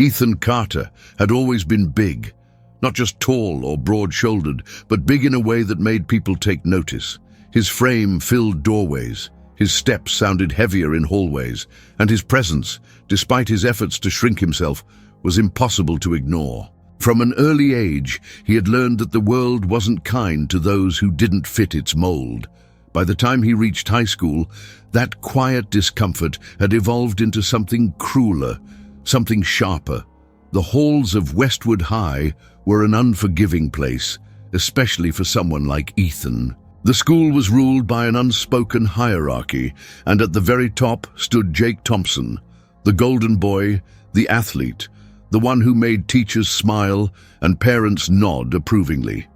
Ethan Carter had always been big, not just tall or broad-shouldered, but big in a way that made people take notice. His frame filled doorways, his steps sounded heavier in hallways, and his presence, despite his efforts to shrink himself, was impossible to ignore. From an early age, he had learned that the world wasn't kind to those who didn't fit its mold. By the time he reached high school, that quiet discomfort had evolved into something crueler, something sharper. The halls of Westwood High were an unforgiving place, especially for someone like Ethan. The school was ruled by an unspoken hierarchy, and at the very top stood Jake Thompson, the golden boy, the athlete, the one who made teachers smile and parents nod approvingly.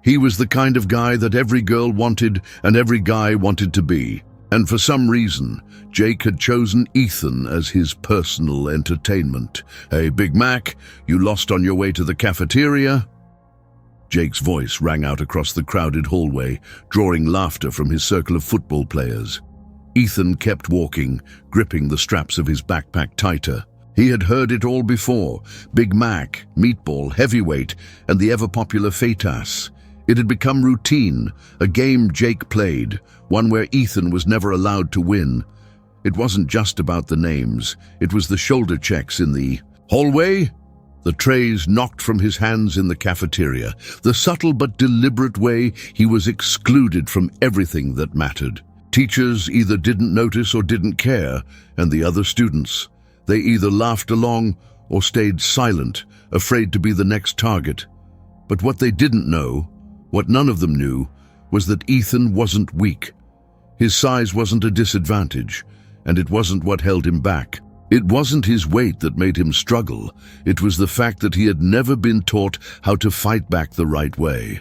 He was the kind of guy that every girl wanted and every guy wanted to be. And for some reason, Jake had chosen Ethan as his personal entertainment. "Hey, Big Mac, you lost on your way to the cafeteria?" Jake's voice rang out across the crowded hallway, drawing laughter from his circle of football players. Ethan kept walking, gripping the straps of his backpack tighter. He had heard it all before: Big Mac, meatball, heavyweight, and the ever-popular Fajitas. It had become routine, a game Jake played, one where Ethan was never allowed to win. It wasn't just about the names, it was the shoulder checks in the hallway. The trays knocked from his hands in the cafeteria, the subtle but deliberate way he was excluded from everything that mattered. Teachers either didn't notice or didn't care, and the other students, they either laughed along or stayed silent, afraid to be the next target. But what they didn't know, what none of them knew, was that Ethan wasn't weak. His size wasn't a disadvantage, and it wasn't what held him back. It wasn't his weight that made him struggle. It was the fact that he had never been taught how to fight back the right way.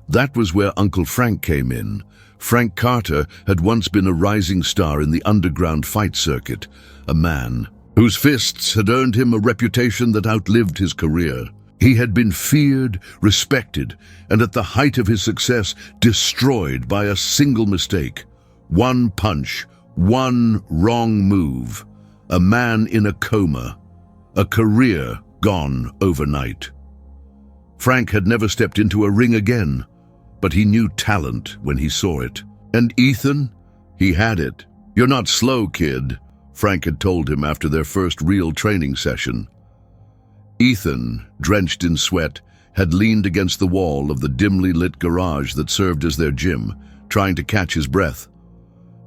That was where Uncle Frank came in. Frank Carter had once been a rising star in the underground fight circuit, a man whose fists had earned him a reputation that outlived his career. He had been feared, respected, and at the height of his success, destroyed by a single mistake. One punch, one wrong move. A man in a coma. A career gone overnight. Frank had never stepped into a ring again, but he knew talent when he saw it. And Ethan? He had it. "You're not slow, kid," Frank had told him after their first real training session. Ethan, drenched in sweat, had leaned against the wall of the dimly lit garage that served as their gym, trying to catch his breath.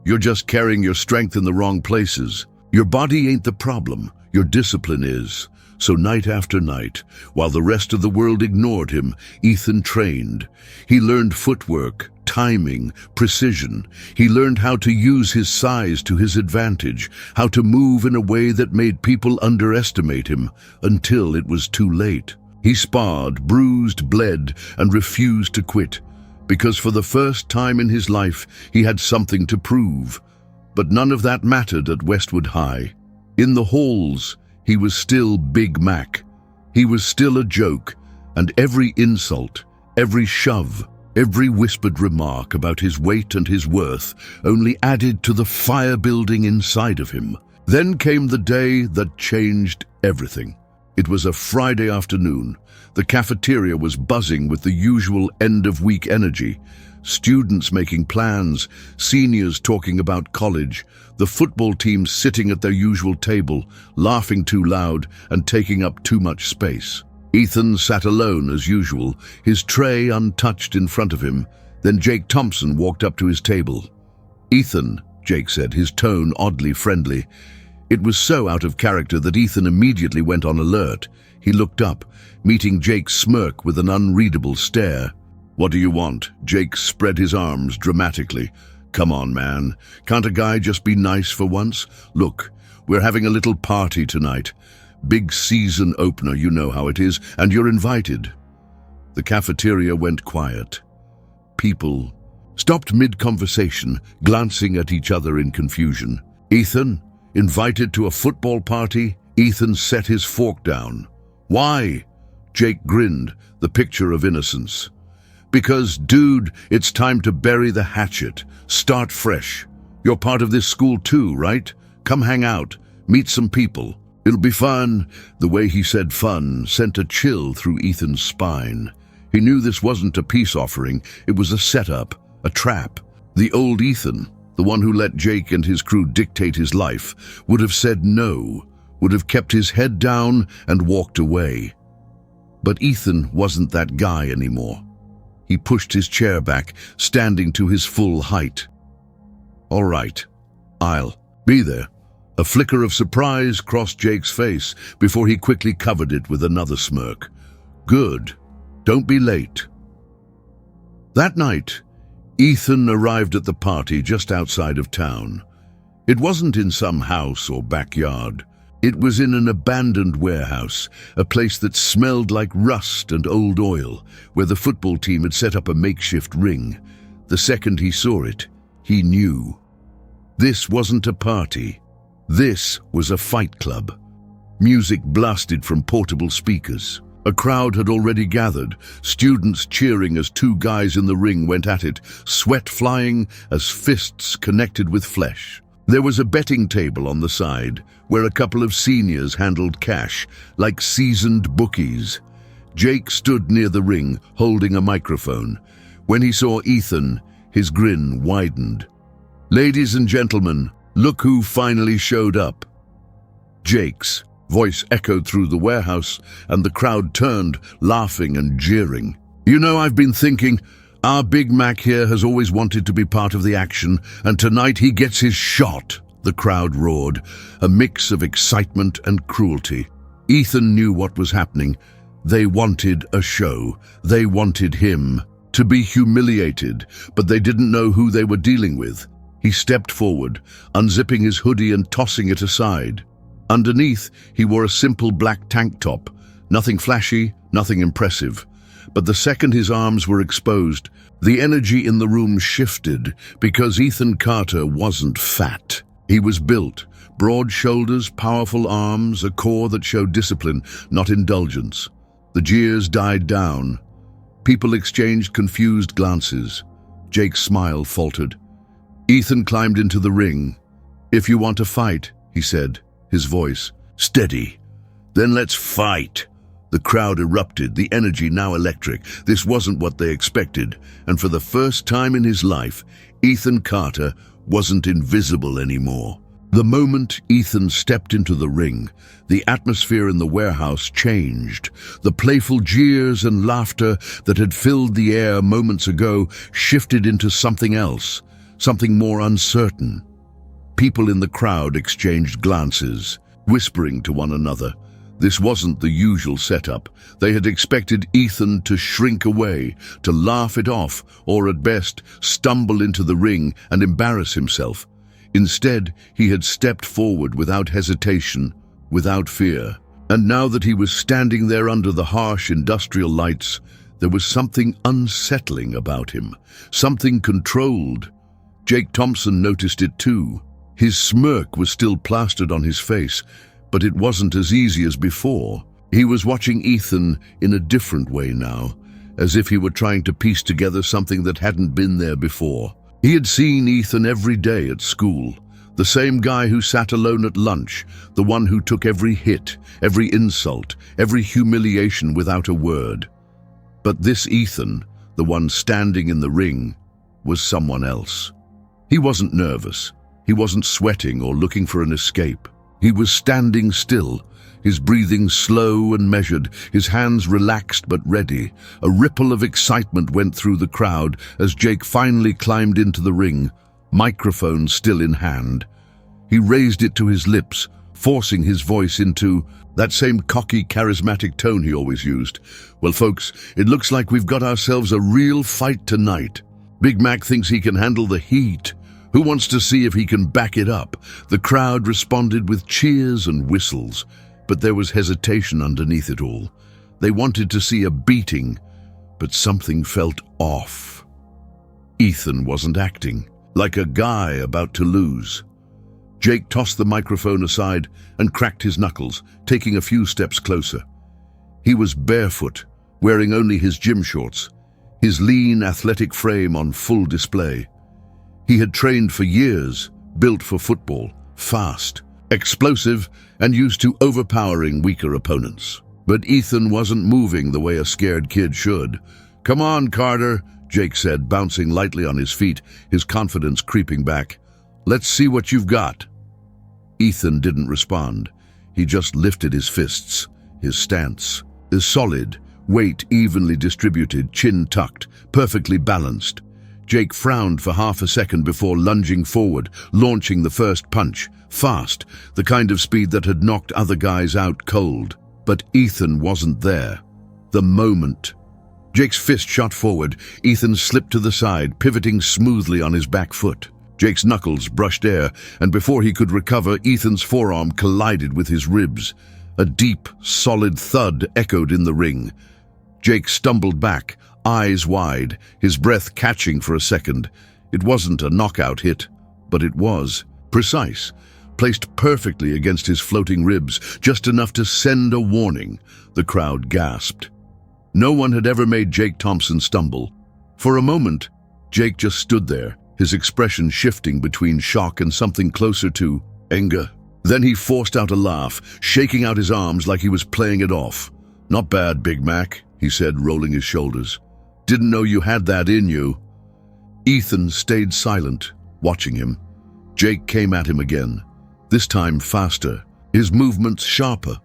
"You're just carrying your strength in the wrong places. Your body ain't the problem, your discipline is." So night after night, while the rest of the world ignored him, Ethan trained. He learned footwork, timing, precision. He learned how to use his size to his advantage, how to move in a way that made people underestimate him, until it was too late. He sparred, bruised, bled, and refused to quit, because for the first time in his life, he had something to prove. But none of that mattered at Westwood High. In the halls, he was still Big Mac. He was still a joke, and every insult, every shove, every whispered remark about his weight and his worth only added to the fire building inside of him. Then came the day that changed everything. It was a Friday afternoon. The cafeteria was buzzing with the usual end-of-week energy. Students making plans, seniors talking about college, the football team sitting at their usual table, laughing too loud and taking up too much space. Ethan sat alone as usual, his tray untouched in front of him. Then Jake Thompson walked up to his table. "Ethan," Jake said, his tone oddly friendly. It was so out of character that Ethan immediately went on alert. He looked up, meeting Jake's smirk with an unreadable stare. "What do you want?" Jake spread his arms dramatically. "Come on, man. Can't a guy just be nice for once? Look, we're having a little party tonight. Big season opener, you know how it is, and you're invited." The cafeteria went quiet. People stopped mid-conversation, glancing at each other in confusion. "Ethan? Invited to a football party?" Ethan set his fork down. "Why?" Jake grinned, the picture of innocence. "Because, dude, it's time to bury the hatchet. Start fresh. You're part of this school too, right? Come hang out. Meet some people. It'll be fun." The way he said fun sent a chill through Ethan's spine. He knew this wasn't a peace offering, it was a setup, a trap. The old Ethan, the one who let Jake and his crew dictate his life, would have said no, would have kept his head down and walked away. But Ethan wasn't that guy anymore. He pushed his chair back, standing to his full height. "All right, I'll be there." A flicker of surprise crossed Jake's face before he quickly covered it with another smirk. "Good. Don't be late." That night, Ethan arrived at the party just outside of town. It wasn't in some house or backyard. It was in an abandoned warehouse, a place that smelled like rust and old oil, where the football team had set up a makeshift ring. The second he saw it, he knew. This wasn't a party. This was a fight club. Music blasted from portable speakers. A crowd had already gathered, students cheering as two guys in the ring went at it, sweat flying as fists connected with flesh. There was a betting table on the side, where a couple of seniors handled cash, like seasoned bookies. Jake stood near the ring, holding a microphone. When he saw Ethan, his grin widened. "Ladies and gentlemen, look who finally showed up." Jake's voice echoed through the warehouse, and the crowd turned, laughing and jeering. "You know, I've been thinking, our Big Mac here has always wanted to be part of the action, and tonight he gets his shot," the crowd roared, a mix of excitement and cruelty. Ethan knew what was happening. They wanted a show. They wanted him to be humiliated, but they didn't know who they were dealing with. He stepped forward, unzipping his hoodie and tossing it aside. Underneath, he wore a simple black tank top, nothing flashy, nothing impressive. But the second his arms were exposed, the energy in the room shifted because Ethan Carter wasn't fat. He was built, broad shoulders, powerful arms, a core that showed discipline, not indulgence. The jeers died down. People exchanged confused glances. Jake's smile faltered. Ethan climbed into the ring. "If you want to fight," he said, his voice steady. "Then let's fight." The crowd erupted, the energy now electric. This wasn't what they expected, and for the first time in his life, Ethan Carter wasn't invisible anymore. The moment Ethan stepped into the ring, the atmosphere in the warehouse changed. The playful jeers and laughter that had filled the air moments ago shifted into something else, something more uncertain. People in the crowd exchanged glances, whispering to one another. This wasn't the usual setup. They had expected Ethan to shrink away, to laugh it off, or at best, stumble into the ring and embarrass himself. Instead, he had stepped forward without hesitation, without fear. And now that he was standing there under the harsh industrial lights, there was something unsettling about him, something controlled. Jake Thompson noticed it too. His smirk was still plastered on his face, but it wasn't as easy as before. He was watching Ethan in a different way now, as if he were trying to piece together something that hadn't been there before. He had seen Ethan every day at school, the same guy who sat alone at lunch, the one who took every hit, every insult, every humiliation without a word. But this Ethan, the one standing in the ring, was someone else. He wasn't nervous. He wasn't sweating or looking for an escape. He was standing still, his breathing slow and measured, his hands relaxed but ready. A ripple of excitement went through the crowd as Jake finally climbed into the ring, microphone still in hand. He raised it to his lips, forcing his voice into that same cocky, charismatic tone he always used. "Well, folks, it looks like we've got ourselves a real fight tonight. Big Mac thinks he can handle the heat. Who wants to see if he can back it up?" The crowd responded with cheers and whistles, but there was hesitation underneath it all. They wanted to see a beating, but something felt off. Ethan wasn't acting, like a guy about to lose. Jake tossed the microphone aside and cracked his knuckles, taking a few steps closer. He was barefoot, wearing only his gym shorts, his lean, athletic frame on full display. He had trained for years, built for football, fast, explosive, and used to overpowering weaker opponents. But Ethan wasn't moving the way a scared kid should. "Come on, Carter," Jake said, bouncing lightly on his feet, his confidence creeping back. "Let's see what you've got." Ethan didn't respond. He just lifted his fists. His stance is solid, weight evenly distributed, chin tucked, perfectly balanced. Jake frowned for half a second before lunging forward, launching the first punch, fast, the kind of speed that had knocked other guys out cold. But Ethan wasn't there. The moment. Jake's fist shot forward. Ethan slipped to the side, pivoting smoothly on his back foot. Jake's knuckles brushed air, and before he could recover, Ethan's forearm collided with his ribs. A deep, solid thud echoed in the ring. Jake stumbled back, eyes wide, his breath catching for a second. It wasn't a knockout hit, but it was precise, placed perfectly against his floating ribs, just enough to send a warning. The crowd gasped. No one had ever made Jake Thompson stumble. For a moment, Jake just stood there, his expression shifting between shock and something closer to anger. Then he forced out a laugh, shaking out his arms like he was playing it off. "Not bad, Big Mac," he said, rolling his shoulders. "Didn't know you had that in you." Ethan stayed silent, watching him. Jake came at him again, this time faster, his movements sharper.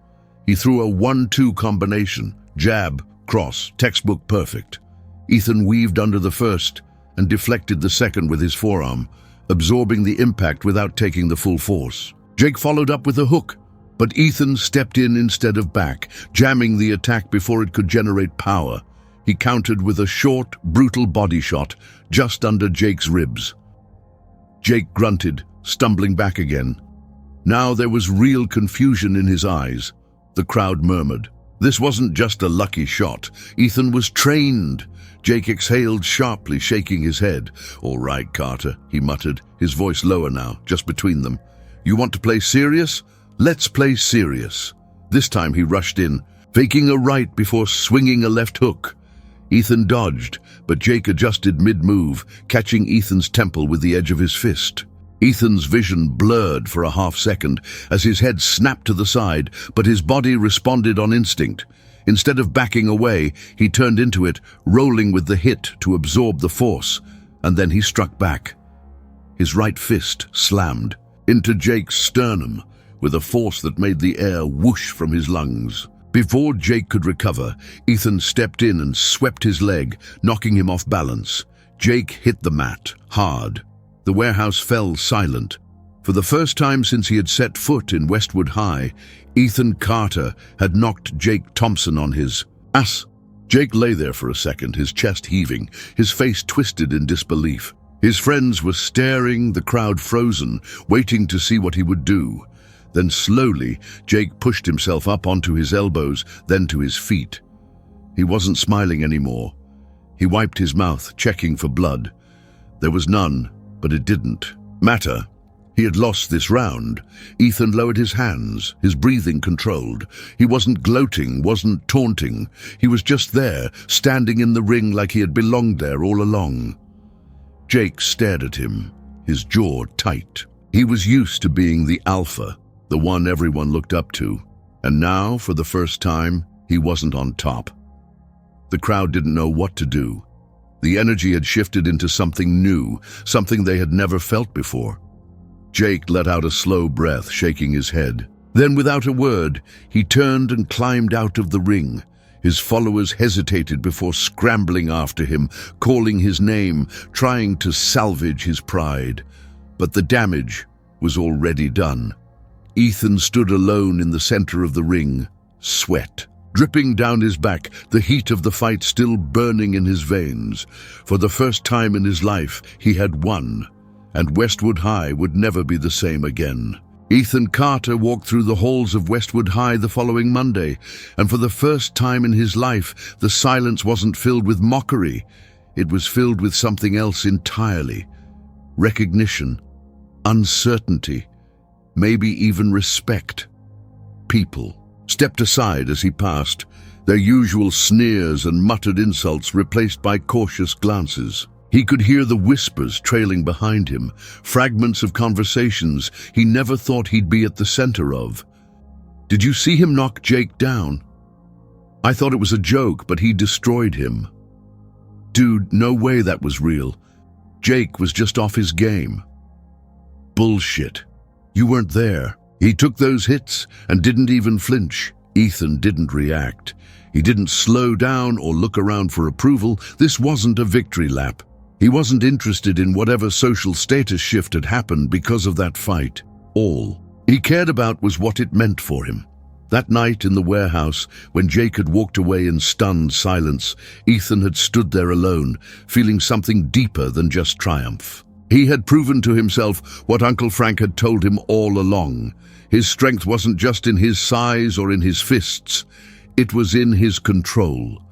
He threw a 1-2 combination, jab, cross, textbook perfect. Ethan weaved under the first and deflected the second with his forearm, absorbing the impact without taking the full force. Jake followed up with a hook, but Ethan stepped in instead of back, jamming the attack before it could generate power. He countered with a short, brutal body shot just under Jake's ribs. Jake grunted, stumbling back again. Now there was real confusion in his eyes. The crowd murmured. This wasn't just a lucky shot. Ethan was trained. Jake exhaled sharply, shaking his head. "All right, Carter," he muttered, his voice lower now, just between them. "You want to play serious? Let's play serious." This time he rushed in, faking a right before swinging a left hook. Ethan dodged, but Jake adjusted mid-move, catching Ethan's temple with the edge of his fist. Ethan's vision blurred for a half second as his head snapped to the side, but his body responded on instinct. Instead of backing away, he turned into it, rolling with the hit to absorb the force, and then he struck back. His right fist slammed into Jake's sternum with a force that made the air whoosh from his lungs. Before Jake could recover, Ethan stepped in and swept his leg, knocking him off balance. Jake hit the mat, hard. The warehouse fell silent. For the first time since he had set foot in Westwood High, Ethan Carter had knocked Jake Thompson on his ass. Jake lay there for a second, his chest heaving, his face twisted in disbelief. His friends were staring, the crowd frozen, waiting to see what he would do. Then slowly, Jake pushed himself up onto his elbows, then to his feet. He wasn't smiling anymore. He wiped his mouth, checking for blood. There was none, but it didn't matter. He had lost this round. Ethan lowered his hands, his breathing controlled. He wasn't gloating, wasn't taunting. He was just there, standing in the ring like he had belonged there all along. Jake stared at him, his jaw tight. He was used to being the alpha, the one everyone looked up to. And now, for the first time, he wasn't on top. The crowd didn't know what to do. The energy had shifted into something new, something they had never felt before. Jake let out a slow breath, shaking his head. Then, without a word, he turned and climbed out of the ring. His followers hesitated before scrambling after him, calling his name, trying to salvage his pride. But the damage was already done. Ethan stood alone in the center of the ring, sweat dripping down his back, the heat of the fight still burning in his veins. For the first time in his life, he had won, and Westwood High would never be the same again. Ethan Carter walked through the halls of Westwood High the following Monday, and for the first time in his life, the silence wasn't filled with mockery. It was filled with something else entirely. Recognition, uncertainty, maybe even respect. People stepped aside as he passed, their usual sneers and muttered insults replaced by cautious glances. He could hear the whispers trailing behind him, fragments of conversations he never thought he'd be at the center of. "Did you see him knock Jake down? I thought it was a joke, but he destroyed him." "Dude, no way that was real. Jake was just off his game." "Bullshit. You weren't there. He took those hits and didn't even flinch." Ethan didn't react. He didn't slow down or look around for approval. This wasn't a victory lap. He wasn't interested in whatever social status shift had happened because of that fight. All he cared about was what it meant for him. That night in the warehouse, when Jake had walked away in stunned silence, Ethan had stood there alone, feeling something deeper than just triumph. He had proven to himself what Uncle Frank had told him all along. His strength wasn't just in his size or in his fists. It was in his control.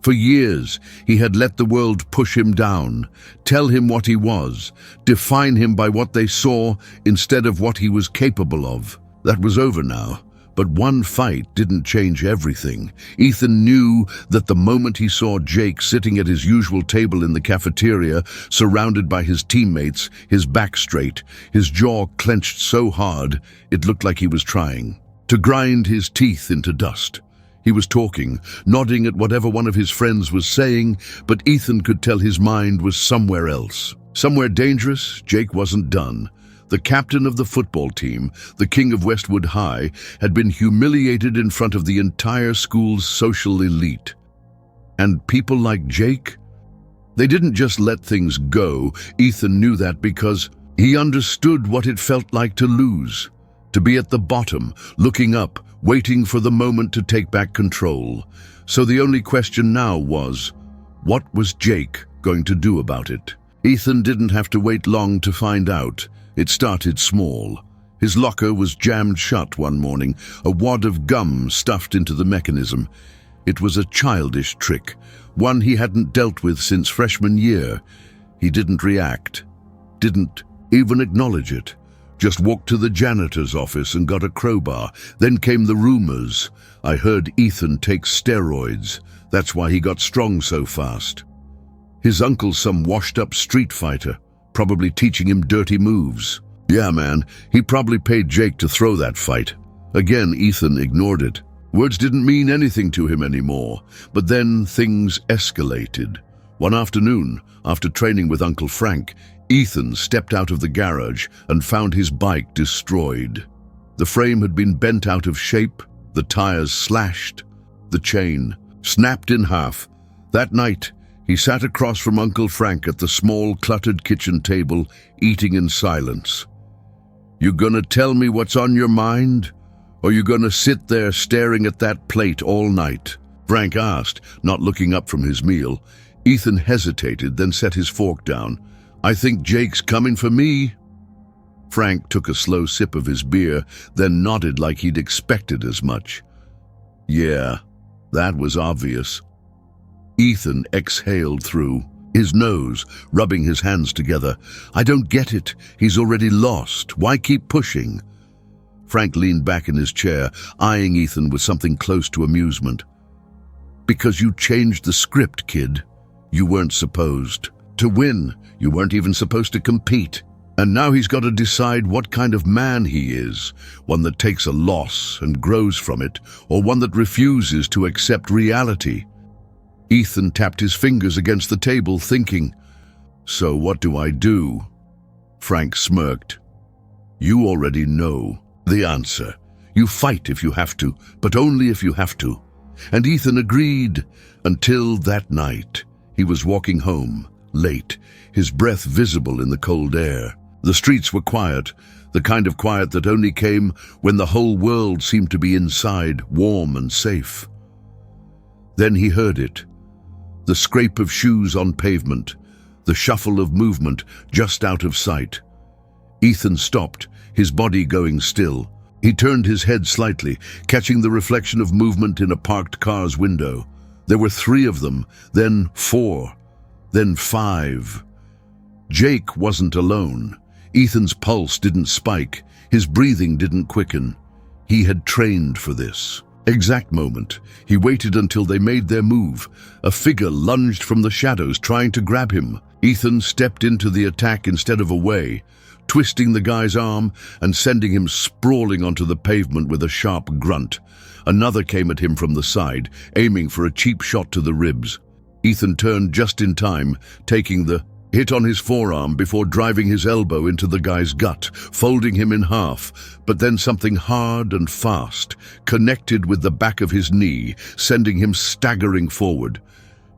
For years, he had let the world push him down, tell him what he was, define him by what they saw instead of what he was capable of. That was over now. But one fight didn't change everything. Ethan knew that the moment he saw Jake sitting at his usual table in the cafeteria, surrounded by his teammates, his back straight, his jaw clenched so hard it looked like he was trying to grind his teeth into dust. He was talking, nodding at whatever one of his friends was saying, but Ethan could tell his mind was somewhere else. Somewhere dangerous. Jake wasn't done. The captain of the football team, the king of Westwood High, had been humiliated in front of the entire school's social elite. And people like Jake? They didn't just let things go. Ethan knew that because he understood what it felt like to lose, to be at the bottom, looking up, waiting for the moment to take back control. So the only question now was, what was Jake going to do about it? Ethan didn't have to wait long to find out. It started small. His locker was jammed shut one morning, a wad of gum stuffed into the mechanism. It was a childish trick, one he hadn't dealt with since freshman year. He didn't react, didn't even acknowledge it. Just walked to the janitor's office and got a crowbar. Then came the rumors. I heard Ethan take steroids. That's why he got strong so fast. His uncle's some washed-up street fighter, probably teaching him dirty moves. Yeah, man, he probably paid Jake to throw that fight. Again, Ethan ignored it. Words didn't mean anything to him anymore. But then things escalated. One afternoon, after training with Uncle Frank, Ethan stepped out of the garage and found his bike destroyed. The frame had been bent out of shape, the tires slashed, the chain snapped in half. That night, he sat across from Uncle Frank at the small, cluttered kitchen table, eating in silence. "You gonna tell me what's on your mind? Or you gonna sit there staring at that plate all night?" Frank asked, not looking up from his meal. Ethan hesitated, then set his fork down. "I think Jake's coming for me." Frank took a slow sip of his beer, then nodded like he'd expected as much. Yeah, that was obvious. Ethan exhaled through his nose, rubbing his hands together. "I don't get it. He's already lost. Why keep pushing?" Frank leaned back in his chair, eyeing Ethan with something close to amusement. "Because you changed the script, kid. You weren't supposed to win. You weren't even supposed to compete. And now he's got to decide what kind of man he is, one that takes a loss and grows from it, or one that refuses to accept reality." Ethan tapped his fingers against the table, thinking, "So what do I do?" Frank smirked. "You already know the answer. You fight if you have to, but only if you have to." And Ethan agreed, until that night. He was walking home, late, his breath visible in the cold air. The streets were quiet, the kind of quiet that only came when the whole world seemed to be inside, warm and safe. Then he heard it. The scrape of shoes on pavement, the shuffle of movement just out of sight. Ethan stopped, his body going still. He turned his head slightly, catching the reflection of movement in a parked car's window. There were 3 of them, then 4, then 5. Jake wasn't alone. Ethan's pulse didn't spike, his breathing didn't quicken. He had trained for this. exact moment. He waited until they made their move. A figure lunged from the shadows, trying to grab him. Ethan stepped into the attack instead of away, twisting the guy's arm and sending him sprawling onto the pavement with a sharp grunt. Another came at him from the side, aiming for a cheap shot to the ribs. Ethan turned just in time, taking the hit on his forearm before driving his elbow into the guy's gut, folding him in half, but then something hard and fast connected with the back of his knee, sending him staggering forward.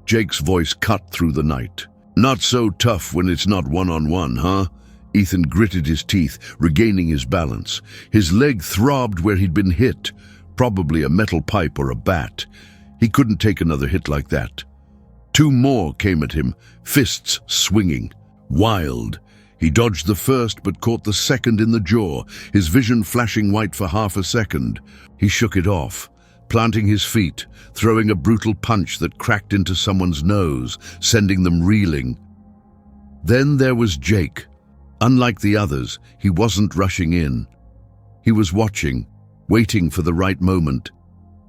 Jake's voice cut through the night. "Not so tough when it's not one-on-one, huh?" Ethan gritted his teeth, regaining his balance. His leg throbbed where he'd been hit, probably a metal pipe or a bat. He couldn't take another hit like that. Two more came at him, fists swinging. Wild. He dodged the first but caught the second in the jaw, his vision flashing white for half a second. He shook it off, planting his feet, throwing a brutal punch that cracked into someone's nose, sending them reeling. Then there was Jake. Unlike the others, he wasn't rushing in. He was watching, waiting for the right moment.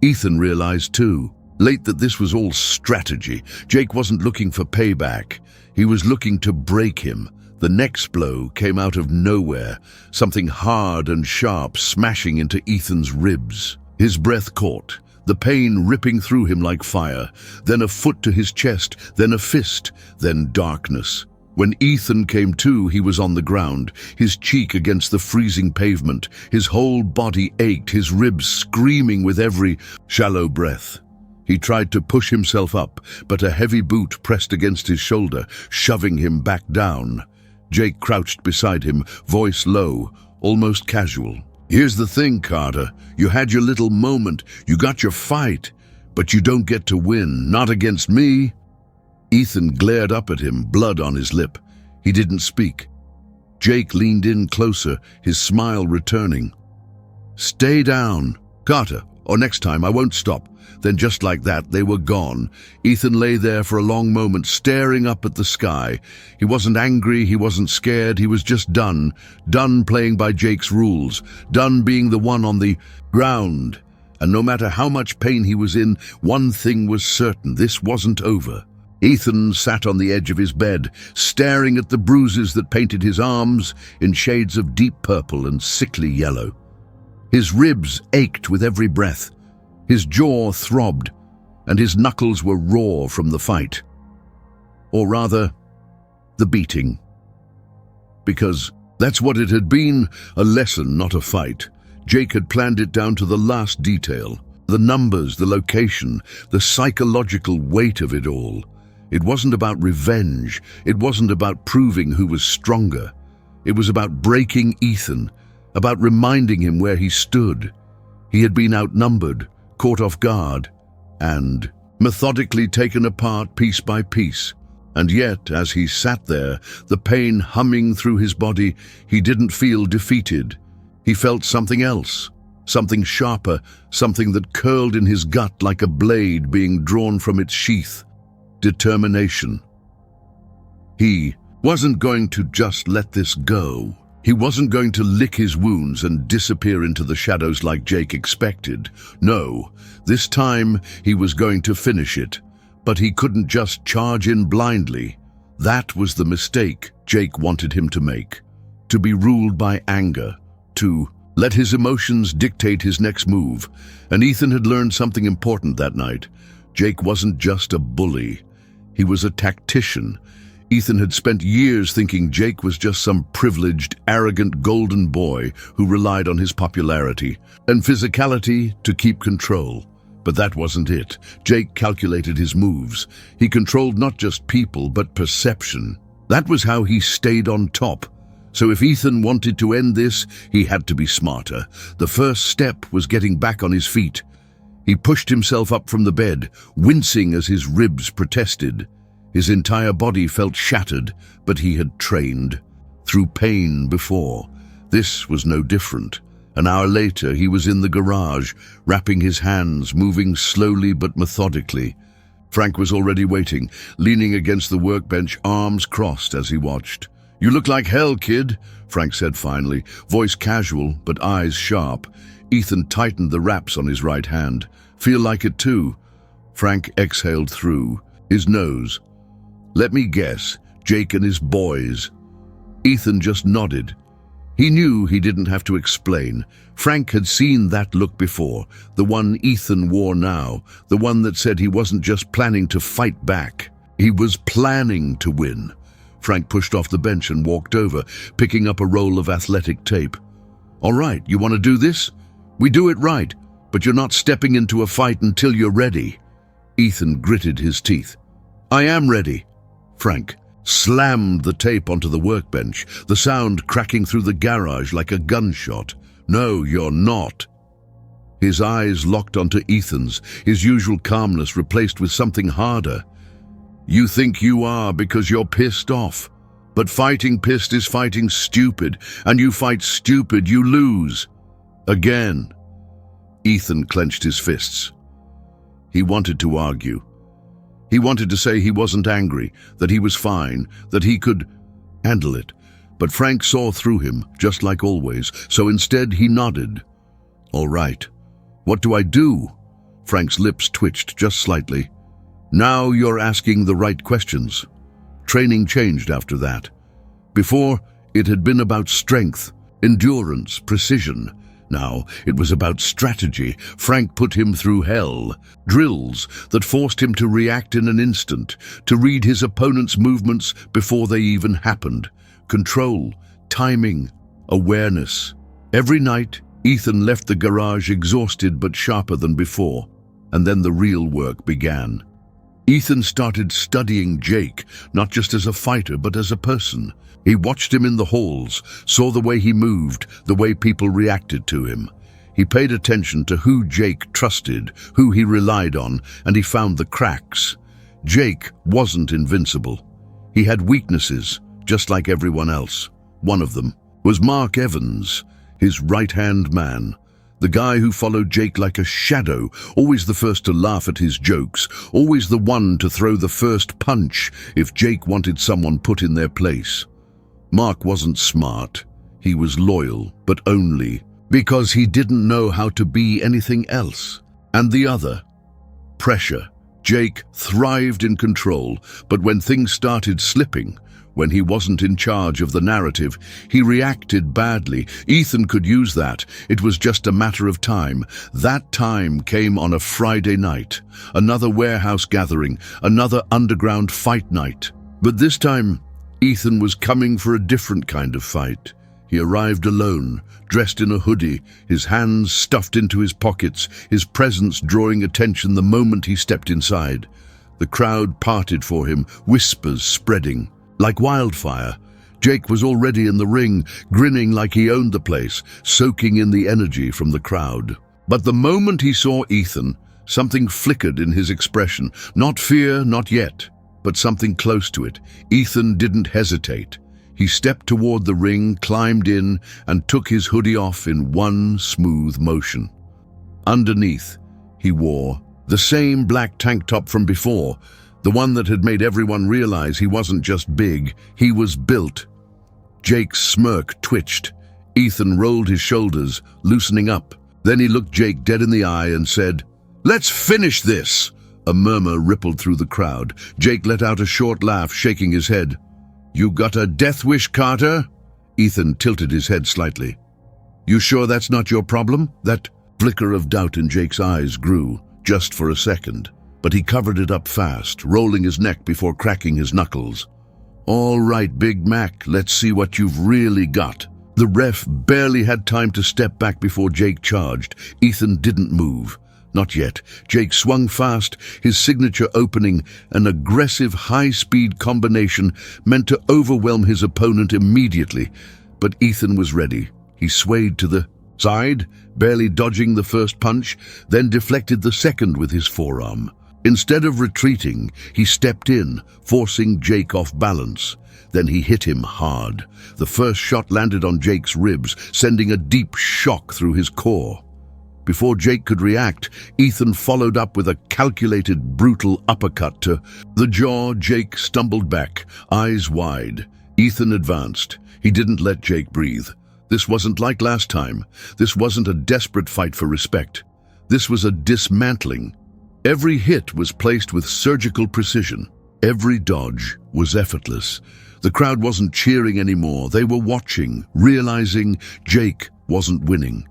Ethan realized too, late, that this was all strategy. Jake wasn't looking for payback. He was looking to break him. The next blow came out of nowhere, something hard and sharp smashing into Ethan's ribs. His breath caught, the pain ripping through him like fire, then a foot to his chest, then a fist, then darkness. When Ethan came to, he was on the ground, his cheek against the freezing pavement. His whole body ached, his ribs screaming with every shallow breath. He tried to push himself up, but a heavy boot pressed against his shoulder, shoving him back down. Jake crouched beside him, voice low, almost casual. "Here's the thing, Carter. You had your little moment. You got your fight. But you don't get to win. Not against me." Ethan glared up at him, blood on his lip. He didn't speak. Jake leaned in closer, his smile returning. "Stay down, Carter, or next time I won't stop." Then just like that, they were gone. Ethan lay there for a long moment, staring up at the sky. He wasn't angry, he wasn't scared, he was just done. Done playing by Jake's rules. Done being the one on the ground. And no matter how much pain he was in, one thing was certain: this wasn't over. Ethan sat on the edge of his bed, staring at the bruises that painted his arms in shades of deep purple and sickly yellow. His ribs ached with every breath. His jaw throbbed, and his knuckles were raw from the fight. Or rather, the beating. Because that's what it had been, a lesson, not a fight. Jake had planned it down to the last detail. The numbers, the location, the psychological weight of it all. It wasn't about revenge. It wasn't about proving who was stronger. It was about breaking Ethan, about reminding him where he stood. He had been outnumbered, caught off guard, and methodically taken apart piece by piece. And yet, as he sat there, the pain humming through his body, he didn't feel defeated. He felt something else, something sharper, something that curled in his gut like a blade being drawn from its sheath. Determination. He wasn't going to just let this go. He wasn't going to lick his wounds and disappear into the shadows like Jake expected. No, this time he was going to finish it. But he couldn't just charge in blindly. That was the mistake Jake wanted him to make. To be ruled by anger. To let his emotions dictate his next move. And Ethan had learned something important that night. Jake wasn't just a bully. He was a tactician. Ethan had spent years thinking Jake was just some privileged, arrogant golden boy who relied on his popularity and physicality to keep control. But that wasn't it. Jake calculated his moves. He controlled not just people, but perception. That was how he stayed on top. So if Ethan wanted to end this, he had to be smarter. The first step was getting back on his feet. He pushed himself up from the bed, wincing as his ribs protested. His entire body felt shattered, but he had trained through pain before. This was no different. An hour later, he was in the garage, wrapping his hands, moving slowly but methodically. Frank was already waiting, leaning against the workbench, arms crossed as he watched. "You look like hell, kid," Frank said finally, voice casual but eyes sharp. Ethan tightened the wraps on his right hand. Feel like it too? Frank exhaled through his nose. Let me guess, Jake and his boys. Ethan just nodded. He knew he didn't have to explain. Frank had seen that look before, the one Ethan wore now, the one that said he wasn't just planning to fight back. He was planning to win. Frank pushed off the bench and walked over, picking up a roll of athletic tape. All right, you want to do this? We do it right, but you're not stepping into a fight until you're ready. Ethan gritted his teeth. I am ready. Frank slammed the tape onto the workbench, the sound cracking through the garage like a gunshot. No, you're not. His eyes locked onto Ethan's, his usual calmness replaced with something harder. You think you are because you're pissed off. But fighting pissed is fighting stupid, and you fight stupid, you lose. Again. Ethan clenched his fists. He wanted to argue. He wanted to say he wasn't angry, that he was fine, that he could handle it. But Frank saw through him, just like always, so instead he nodded. All right. What do I do? Frank's lips twitched just slightly. Now you're asking the right questions. Training changed after that. Before, it had been about strength, endurance, precision. Now, it was about strategy. Frank put him through hell. Drills that forced him to react in an instant, to read his opponent's movements before they even happened. Control, timing, awareness. Every night, Ethan left the garage exhausted but sharper than before. And then the real work began. Ethan started studying Jake, not just as a fighter, but as a person. He watched him in the halls, saw the way he moved, the way people reacted to him. He paid attention to who Jake trusted, who he relied on, and he found the cracks. Jake wasn't invincible. He had weaknesses, just like everyone else. One of them was Mark Evans, his right-hand man. The guy who followed Jake like a shadow, always the first to laugh at his jokes, always the one to throw the first punch if Jake wanted someone put in their place. Mark wasn't smart. He was loyal, but only because he didn't know how to be anything else. And the other, pressure. Jake thrived in control, but when things started slipping, when he wasn't in charge of the narrative, he reacted badly. Ethan could use that. It was just a matter of time. That time came on a Friday night. Another warehouse gathering, another underground fight night. But this time, Ethan was coming for a different kind of fight. He arrived alone, dressed in a hoodie, his hands stuffed into his pockets, his presence drawing attention the moment he stepped inside. The crowd parted for him, whispers spreading. Like wildfire, Jake was already in the ring, grinning like he owned the place, soaking in the energy from the crowd. But the moment he saw Ethan, something flickered in his expression. Not fear, not yet, but something close to it. Ethan didn't hesitate. He stepped toward the ring, climbed in, and took his hoodie off in one smooth motion. Underneath, he wore the same black tank top from before, the one that had made everyone realize he wasn't just big, he was built. Jake's smirk twitched. Ethan rolled his shoulders, loosening up. Then he looked Jake dead in the eye and said, "Let's finish this!" A murmur rippled through the crowd. Jake let out a short laugh, shaking his head. "You got a death wish, Carter?" Ethan tilted his head slightly. "You sure that's not your problem?" That flicker of doubt in Jake's eyes grew, just for a second. But he covered it up fast, rolling his neck before cracking his knuckles. "All right, Big Mac, let's see what you've really got." The ref barely had time to step back before Jake charged. Ethan didn't move. Not yet. Jake swung fast, his signature opening, an aggressive high-speed combination meant to overwhelm his opponent immediately. But Ethan was ready. He swayed to the side, barely dodging the first punch, then deflected the second with his forearm. Instead of retreating, he stepped in, forcing Jake off balance. Then he hit him hard. The first shot landed on Jake's ribs, sending a deep shock through his core. Before Jake could react, Ethan followed up with a calculated, brutal uppercut to the jaw. Jake stumbled back, eyes wide. Ethan advanced. He didn't let Jake breathe. This wasn't like last time. This wasn't a desperate fight for respect. This was a dismantling. Every hit was placed with surgical precision. Every dodge was effortless. The crowd wasn't cheering anymore. They were watching, realizing Jake wasn't winning.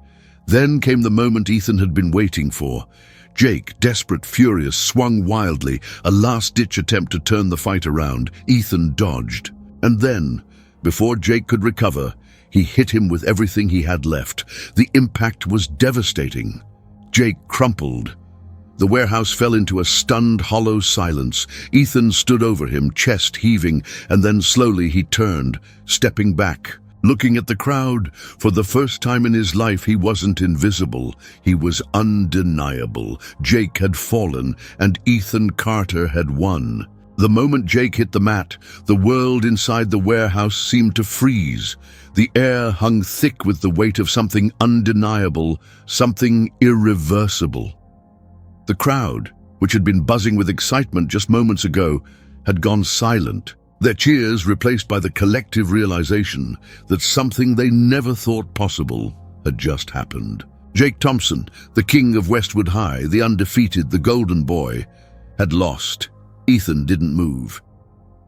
Then came the moment Ethan had been waiting for. Jake, desperate, furious, swung wildly, a last-ditch attempt to turn the fight around. Ethan dodged. And then, before Jake could recover, he hit him with everything he had left. The impact was devastating. Jake crumpled. The warehouse fell into a stunned, hollow silence. Ethan stood over him, chest heaving, and then slowly he turned, stepping back, looking at the crowd. For the first time in his life, he wasn't invisible. He was undeniable. Jake had fallen, and Ethan Carter had won. The moment Jake hit the mat, the world inside the warehouse seemed to freeze. The air hung thick with the weight of something undeniable, something irreversible. The crowd, which had been buzzing with excitement just moments ago, had gone silent, their cheers replaced by the collective realization that something they never thought possible had just happened. Jake Thompson, the king of Westwood High, the undefeated, the golden boy, had lost. Ethan didn't move.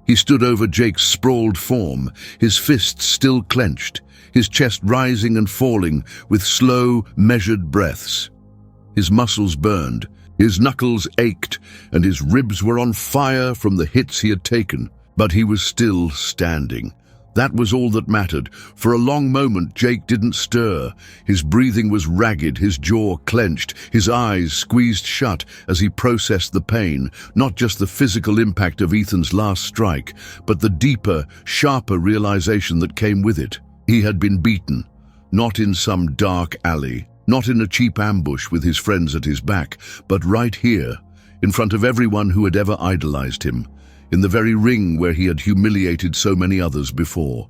He stood over Jake's sprawled form, his fists still clenched, his chest rising and falling with slow, measured breaths. His muscles burned, his knuckles ached, and his ribs were on fire from the hits he had taken. But he was still standing. That was all that mattered. For a long moment, Jake didn't stir. His breathing was ragged, his jaw clenched, his eyes squeezed shut as he processed the pain, not just the physical impact of Ethan's last strike, but the deeper, sharper realization that came with it. He had been beaten, not in some dark alley, not in a cheap ambush with his friends at his back, but right here, in front of everyone who had ever idolized him, in the very ring where he had humiliated so many others before.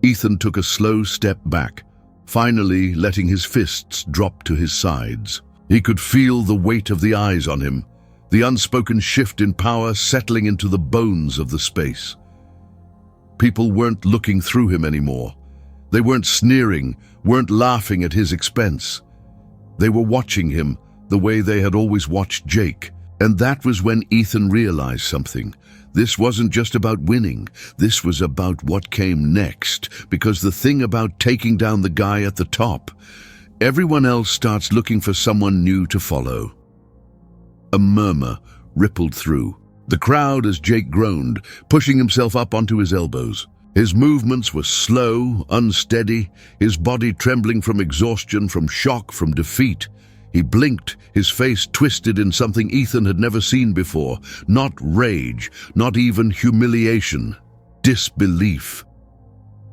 Ethan took a slow step back, finally letting his fists drop to his sides. He could feel the weight of the eyes on him, the unspoken shift in power settling into the bones of the space. People weren't looking through him anymore. They weren't sneering, weren't laughing at his expense. They were watching him the way they had always watched Jake. And that was when Ethan realized something. This wasn't just about winning. This was about what came next. Because the thing about taking down the guy at the top, everyone else starts looking for someone new to follow. A murmur rippled through the crowd as Jake groaned, pushing himself up onto his elbows. His movements were slow, unsteady, his body trembling from exhaustion, from shock, from defeat. He blinked, his face twisted in something Ethan had never seen before. Not rage, not even humiliation. Disbelief.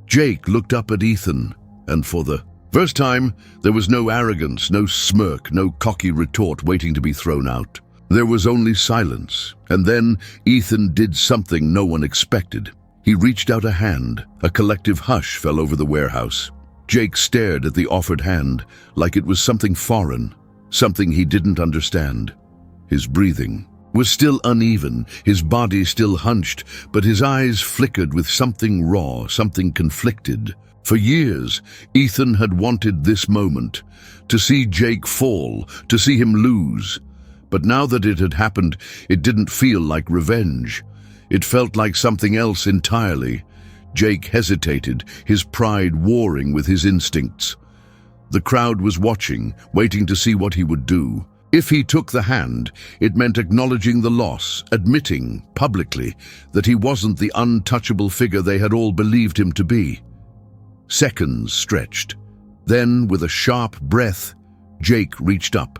Jake looked up at Ethan, and for the first time, there was no arrogance, no smirk, no cocky retort waiting to be thrown out. There was only silence, and then Ethan did something no one expected. He reached out a hand. A collective hush fell over the warehouse. Jake stared at the offered hand like it was something foreign. Something he didn't understand. His breathing was still uneven, his body still hunched, but his eyes flickered with something raw, something conflicted. For years, Ethan had wanted this moment, to see Jake fall, to see him lose. But now that it had happened, it didn't feel like revenge. It felt like something else entirely. Jake hesitated, his pride warring with his instincts. The crowd was watching, waiting to see what he would do. If he took the hand, it meant acknowledging the loss, admitting, publicly, that he wasn't the untouchable figure they had all believed him to be. Seconds stretched. Then, with a sharp breath, Jake reached up.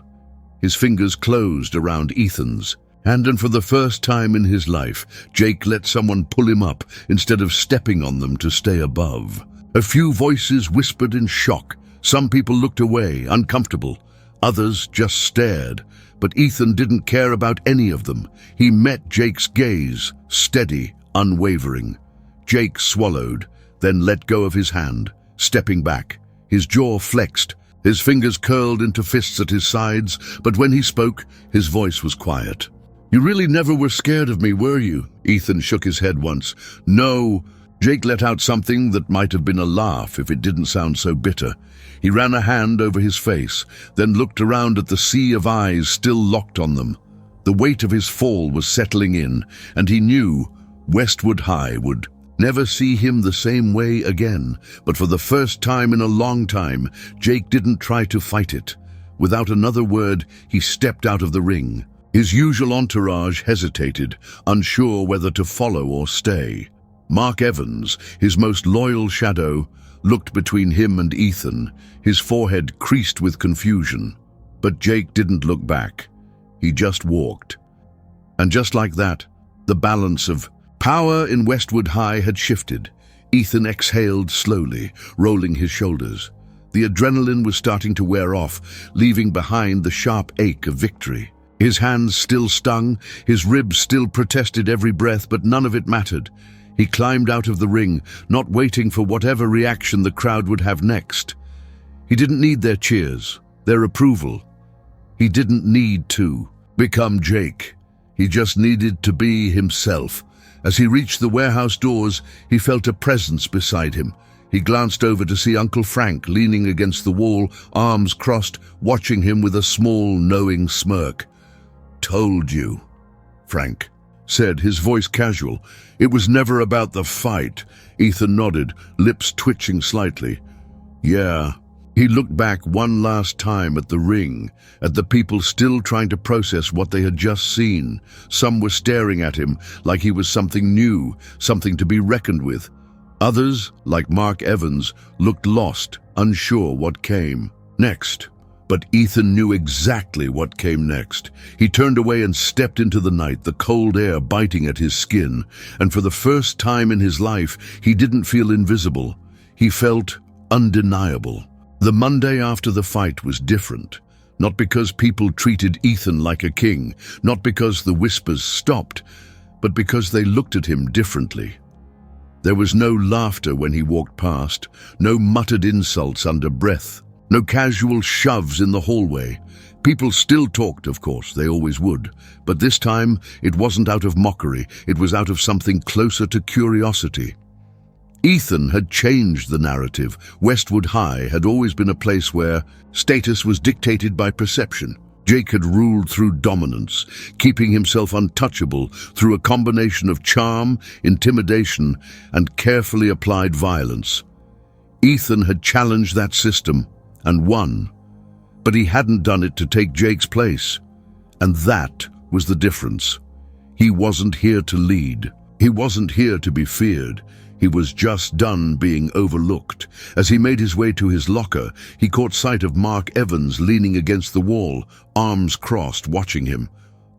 His fingers closed around Ethan's. And for the first time in his life, Jake let someone pull him up instead of stepping on them to stay above. A few voices whispered in shock. Some people looked away, uncomfortable. Others just stared. But Ethan didn't care about any of them. He met Jake's gaze, steady, unwavering. Jake swallowed, then let go of his hand, stepping back. His jaw flexed, his fingers curled into fists at his sides, but when he spoke, his voice was quiet. "You really never were scared of me, were you?" Ethan shook his head once. "No, Jake let out something that might have been a laugh if it didn't sound so bitter. He ran a hand over his face, then looked around at the sea of eyes still locked on them. The weight of his fall was settling in, and he knew Westwood High would never see him the same way again. But for the first time in a long time, Jake didn't try to fight it. Without another word, he stepped out of the ring. His usual entourage hesitated, unsure whether to follow or stay. Mark Evans, his most loyal shadow, looked between him and Ethan, his forehead creased with confusion. But Jake didn't look back. He just walked. And just like that, the balance of power in Westwood High had shifted. Ethan exhaled slowly, rolling his shoulders. The adrenaline was starting to wear off, leaving behind the sharp ache of victory. His hands still stung, his ribs still protested every breath, but none of it mattered. He climbed out of the ring, not waiting for whatever reaction the crowd would have next. He didn't need their cheers, their approval. He didn't need to become Jake. He just needed to be himself. As he reached the warehouse doors, he felt a presence beside him. He glanced over to see Uncle Frank leaning against the wall, arms crossed, watching him with a small, knowing smirk. "Told you," Frank said, his voice casual. "It was never about the fight." Ethan nodded, lips twitching slightly. "Yeah." He looked back one last time at the ring, at the people still trying to process what they had just seen. Some were staring at him like he was something new, something to be reckoned with. Others, like Mark Evans, looked lost, unsure what came next. But Ethan knew exactly what came next. He turned away and stepped into the night, the cold air biting at his skin. And for the first time in his life, he didn't feel invisible. He felt undeniable. The Monday after the fight was different. Not because people treated Ethan like a king, not because the whispers stopped, but because they looked at him differently. There was no laughter when he walked past, no muttered insults under breath, no casual shoves in the hallway. People still talked, of course, they always would, but this time it wasn't out of mockery, it was out of something closer to curiosity. Ethan had changed the narrative. Westwood High had always been a place where status was dictated by perception. Jake had ruled through dominance, keeping himself untouchable through a combination of charm, intimidation, and carefully applied violence. Ethan had challenged that system and won, but he hadn't done it to take Jake's place. And that was the difference. He wasn't here to lead. He wasn't here to be feared. He was just done being overlooked. As he made his way to his locker, he caught sight of Mark Evans leaning against the wall, arms crossed, watching him.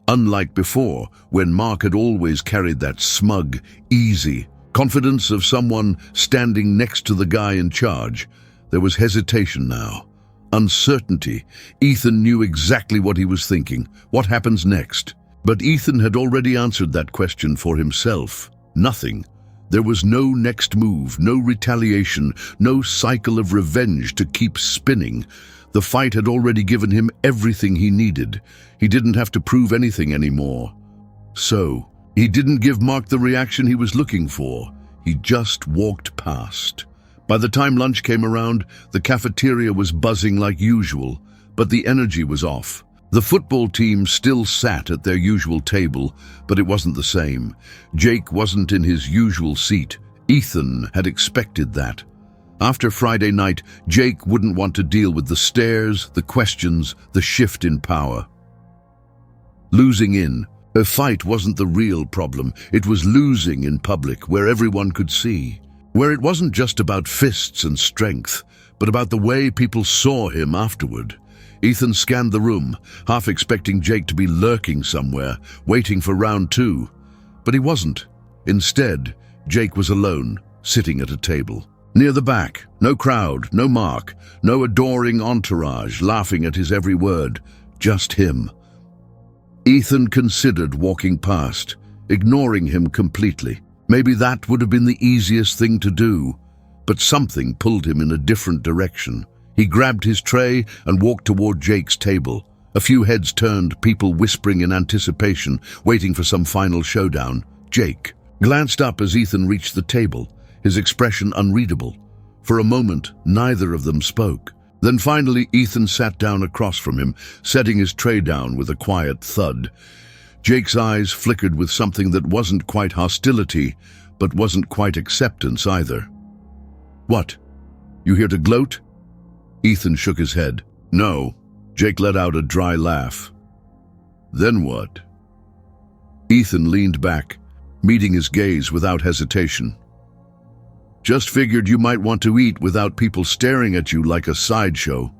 Unlike before, when Mark had always carried that smug, easy confidence of someone standing next to the guy in charge, there was hesitation now. Uncertainty. Ethan knew exactly what he was thinking. What happens next? But Ethan had already answered that question for himself. Nothing. There was no next move, no retaliation, no cycle of revenge to keep spinning. The fight had already given him everything he needed. He didn't have to prove anything anymore. So, he didn't give Mark the reaction he was looking for. He just walked past. By the time lunch came around, the cafeteria was buzzing like usual, but the energy was off. The football team still sat at their usual table, but it wasn't the same. Jake wasn't in his usual seat. Ethan had expected that. After Friday night, Jake wouldn't want to deal with the stares, the questions, the shift in power. Losing in. Her fight wasn't the real problem. It was losing in public, where everyone could see. Where it wasn't just about fists and strength, but about the way people saw him afterward. Ethan scanned the room, half expecting Jake to be lurking somewhere, waiting for round two. But he wasn't. Instead, Jake was alone, sitting at a table. Near the back, no crowd, no Mark, no adoring entourage laughing at his every word, just him. Ethan considered walking past, ignoring him completely. Maybe that would have been the easiest thing to do, but something pulled him in a different direction. He grabbed his tray and walked toward Jake's table. A few heads turned, people whispering in anticipation, waiting for some final showdown. Jake glanced up as Ethan reached the table. his expression unreadable. For a moment, neither of them spoke. Then finally, Ethan sat down across from him, setting his tray down with a quiet thud. Jake's eyes flickered with something that wasn't quite hostility, but wasn't quite acceptance either. "What? You here to gloat?" Ethan shook his head. "No." Jake let out a dry laugh. "Then what?" Ethan leaned back, meeting his gaze without hesitation. "Just figured you might want to eat without people staring at you like a sideshow."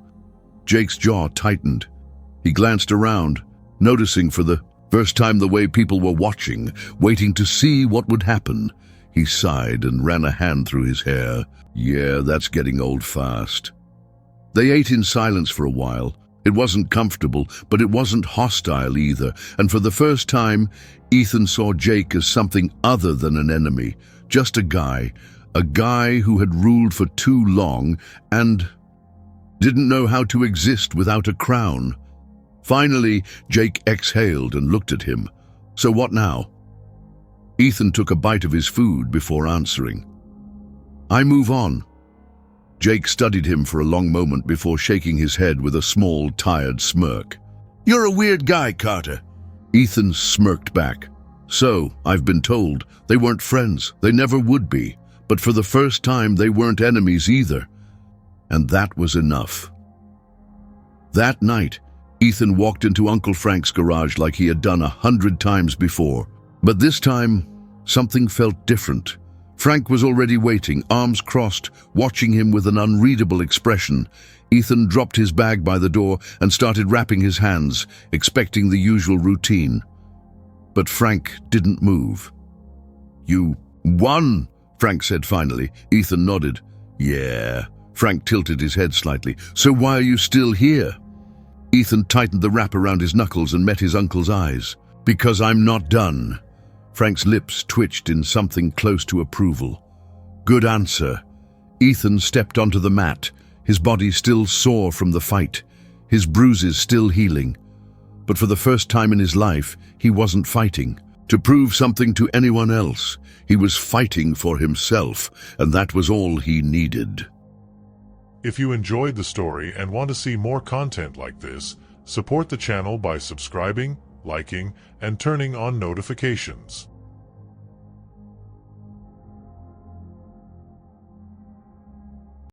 Jake's jaw tightened. He glanced around, noticing for the first time the way people were watching, waiting to see what would happen. He sighed and ran a hand through his hair. "Yeah, that's getting old fast." They ate in silence for a while. It wasn't comfortable, but it wasn't hostile either, and for the first time, Ethan saw Jake as something other than an enemy, just a guy who had ruled for too long and didn't know how to exist without a crown. Finally, Jake exhaled and looked at him. "So what now?" Ethan took a bite of his food before answering. "I move on." Jake studied him for a long moment before shaking his head with a small, tired smirk. "You're a weird guy, Carter." Ethan smirked back. "So, I've been told. They weren't friends. They never would be. But for the first time, they weren't enemies either. And that was enough." That night, Ethan walked into Uncle Frank's garage like he had done 100 times before. But this time, something felt different. Frank was already waiting, arms crossed, watching him with an unreadable expression. Ethan dropped his bag by the door and started wrapping his hands, expecting the usual routine. But Frank didn't move. "You won," Frank said finally. Ethan nodded. "Yeah." Frank tilted his head slightly. "So why are you still here?" Ethan tightened the wrap around his knuckles and met his uncle's eyes. "Because I'm not done." Frank's lips twitched in something close to approval. "Good answer." Ethan stepped onto the mat, his body still sore from the fight, his bruises still healing. But for the first time in his life, he wasn't fighting to prove something to anyone else. He was fighting for himself, and that was all he needed. If you enjoyed the story and want to see more content like this, support the channel by subscribing, liking, and turning on notifications.